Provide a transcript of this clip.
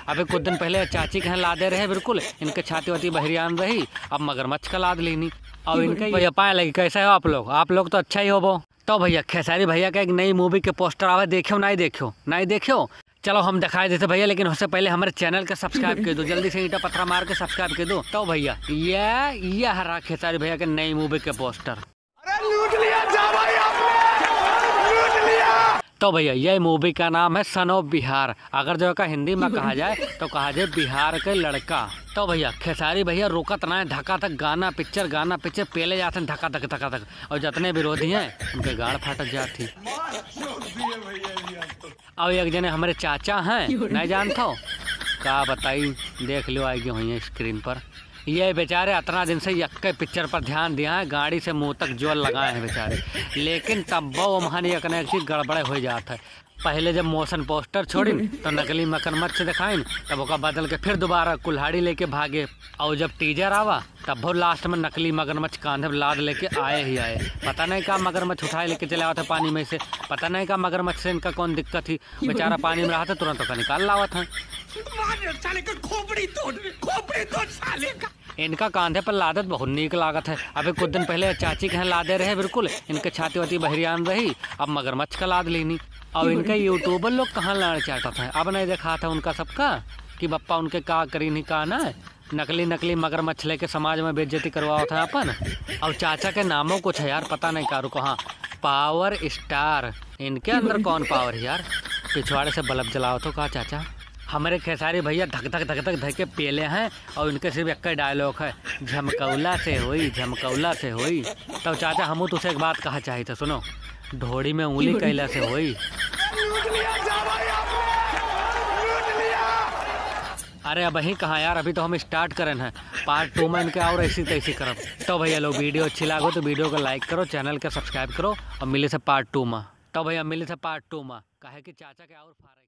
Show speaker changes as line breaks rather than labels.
अभी कुछ दिन पहले चाची के यहाँ लादे रहे, बिल्कुल इनके छाती वाती बहरियान रही, अब मगरमच्छ का लाद लेनी। और इनके भैया पाए लगी। कैसे हो आप लोग तो अच्छा ही हो वो। तो भैया खेसारी भैया का एक नई मूवी के पोस्टर आवे, देखियो नहीं देखियो। चलो हम दिखाई देते भैया, लेकिन उससे पहले हमारे चैनल का सब्सक्राइब कर दो, जल्दी से ईंटा पत्थर मार के सब्सक्राइब कर दो। तो भैया ये हरा खेसारी भैया के नई मूवी के पोस्टर।
लूट लिया जा भाई आपने, लूट लिया।
तो भैया ये मूवी का नाम है सन ऑफ बिहार। अगर जो का हिंदी में कहा जाए तो कहा जाए बिहार के लड़का। तो भैया खेसारी भैया रोकत ना है, धक्का तक गाना पिक्चर पहले जाते हैं धक्का तक, और जितने विरोधी हैं उनके गाड़ फाटक जाती। और एक जने हमारे चाचा हैं, नहीं जानता हो का बताई, देख लो आएगी हुई है स्क्रीन पर। ये बेचारे इतना दिन से यक्के पिक्चर पर ध्यान दिया है, गाड़ी से मुंह तक जोल लगाए हैं बेचारे, लेकिन तब वो महान एक न एक चीज गड़बड़े हो जाता है। पहले जब मोशन पोस्टर छोड़ी तो नकली मगरमच्छ दिखाइन, तब ओका बदल के फिर दोबारा कुल्हाड़ी लेके भागे। और जब टीजर आवा तब वो लास्ट में नकली मगरमच्छ कांधे पर लाद लेके आए। पता नहीं का मगरमच्छ उठाए लेके चले आवा था पानी में से, पता नहीं का मगरमच्छ से इनका कौन दिक्कत थी, बेचारा पानी में रहा था तुरंत का निकाल लावा था। इनका कांधे पर लादत बहुत नीक लागत है। अभी कुछ दिन पहले चाची के यहाँ लादे रहे, बिल्कुल इनके छाती वाती बहरियान रही, अब मगरमच्छ का लाद लेनी। और इनके यूट्यूबर लोग कहाँ लाड़ चाहता था, अब नहीं देखा था उनका सबका कि बप्पा उनके का करी नहीं का ना, नकली मगरमच्छ लेके समाज में बेइज्जती करवाओ था अपन। और चाचा के नामों कुछ है यार, पता नहीं कारू कहाँ, पावर स्टार। इनके अंदर कौन पावर है यार, पिछवाड़े से बल्ब जलाओ तो कहा चाचा। हमारे खेसारी भैया धक धक के पेले हैं, और इनके सिर्फ एक डायलॉग है, झमकौला से होई। तो चाचा हम तुझसे एक बात कहा चाहिए थे, सुनो, ढोड़ी में उंगली कैला से होई। अरे अब ही कहाँ यार, अभी तो हम स्टार्ट करें हैं, पार्ट 2 में इनके और ऐसी तैसी करब। तो भैया लोग वीडियो अच्छी लागो तो वीडियो को लाइक करो, चैनल का सब्सक्राइब करो, और मिले से पार्ट 2 में। तो भैया मिले से पार्ट 2 में, कहे कि चाचा के और फारे